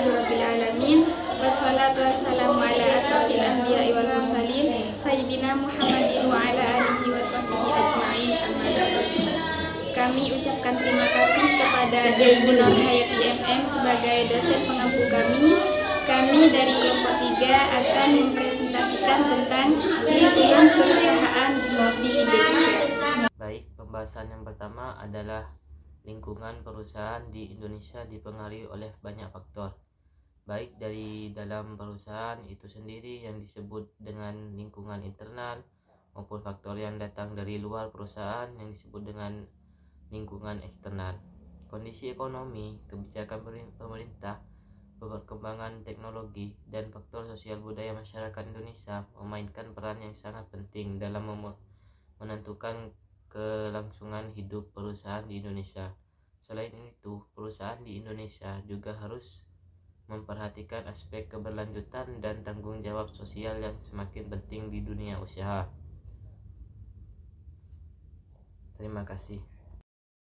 Alhamdulillahirabbil alamin. Wassalatu wassalamu ala asrofil anbiya'i wal mursalin Sayyidina Muhammadin wa ala alihi wa sahbihi ajma'in. Amma ba'du. Kami ucapkan terima kasih kepada Ibu Nur Hayati MM sebagai dosen pengampu kami. Kami dari kelompok 3 akan mempresentasikan tentang lingkungan perusahaan di Indonesia. Baik, pembahasan yang pertama adalah lingkungan perusahaan di Indonesia dipengaruhi oleh banyak faktor, baik dari dalam perusahaan itu sendiri yang disebut dengan lingkungan internal, maupun faktor yang datang dari luar perusahaan yang disebut dengan lingkungan eksternal. Kondisi ekonomi, kebijakan pemerintah, perkembangan teknologi, dan faktor sosial budaya masyarakat Indonesia memainkan peran yang sangat penting dalam menentukan kelangsungan hidup perusahaan di Indonesia. Selain itu, perusahaan di Indonesia juga harus memperhatikan aspek keberlanjutan dan tanggung jawab sosial yang semakin penting di dunia usaha. Terima kasih.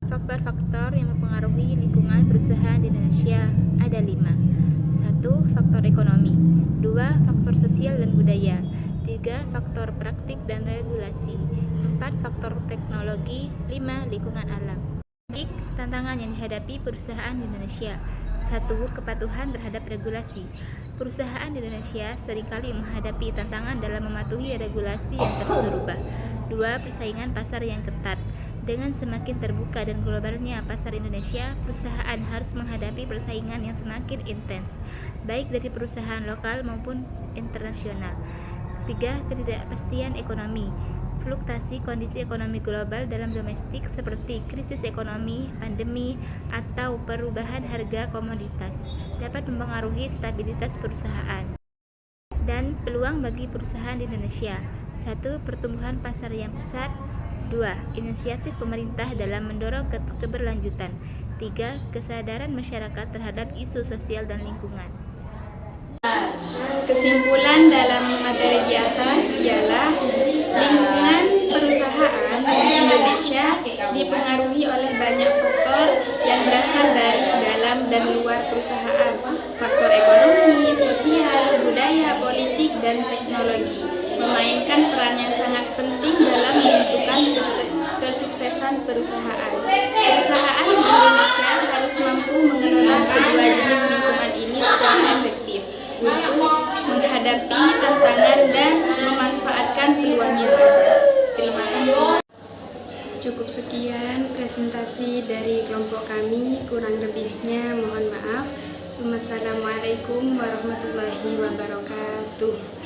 Faktor-faktor yang mempengaruhi lingkungan perusahaan di Indonesia ada 5. 1. Faktor ekonomi. 2. Faktor sosial dan budaya. 3. Faktor praktik dan regulasi. 4. Faktor teknologi. 5. Lingkungan alam. Tantangan yang dihadapi perusahaan di Indonesia. 1. Kepatuhan terhadap regulasi. Perusahaan di Indonesia seringkali menghadapi tantangan dalam mematuhi regulasi yang terus berubah. 2. Persaingan pasar yang ketat. Dengan semakin terbuka dan globalnya pasar Indonesia, perusahaan harus menghadapi persaingan yang semakin intens, baik dari perusahaan lokal maupun internasional. 3. Ketidakpastian ekonomi. Fluktuasi kondisi ekonomi global dalam domestik seperti krisis ekonomi, pandemi, atau perubahan harga komoditas dapat mempengaruhi stabilitas perusahaan. Dan peluang bagi perusahaan di Indonesia. 1. Pertumbuhan pasar yang pesat. 2. Inisiatif pemerintah dalam mendorong keberlanjutan. 3. Kesadaran masyarakat terhadap isu sosial dan lingkungan. Kesimpulan dalam materi di atas ialah lingkungan perusahaan di Indonesia dipengaruhi oleh banyak faktor yang berasal dari dalam dan luar perusahaan. Faktor ekonomi, sosial, budaya, politik, dan teknologi memainkan peran yang sangat penting dalam menentukan kesuksesan perusahaan. Perusahaan di Indonesia harus mampu mengelola kedua jenis lingkungan ini secara efektif untuk menghadapi tantangan dan memanfaatkan peluang yang ada. Terima kasih. Cukup sekian presentasi dari kelompok kami, kurang lebihnya mohon maaf. Wassalamualaikum warahmatullahi wabarakatuh.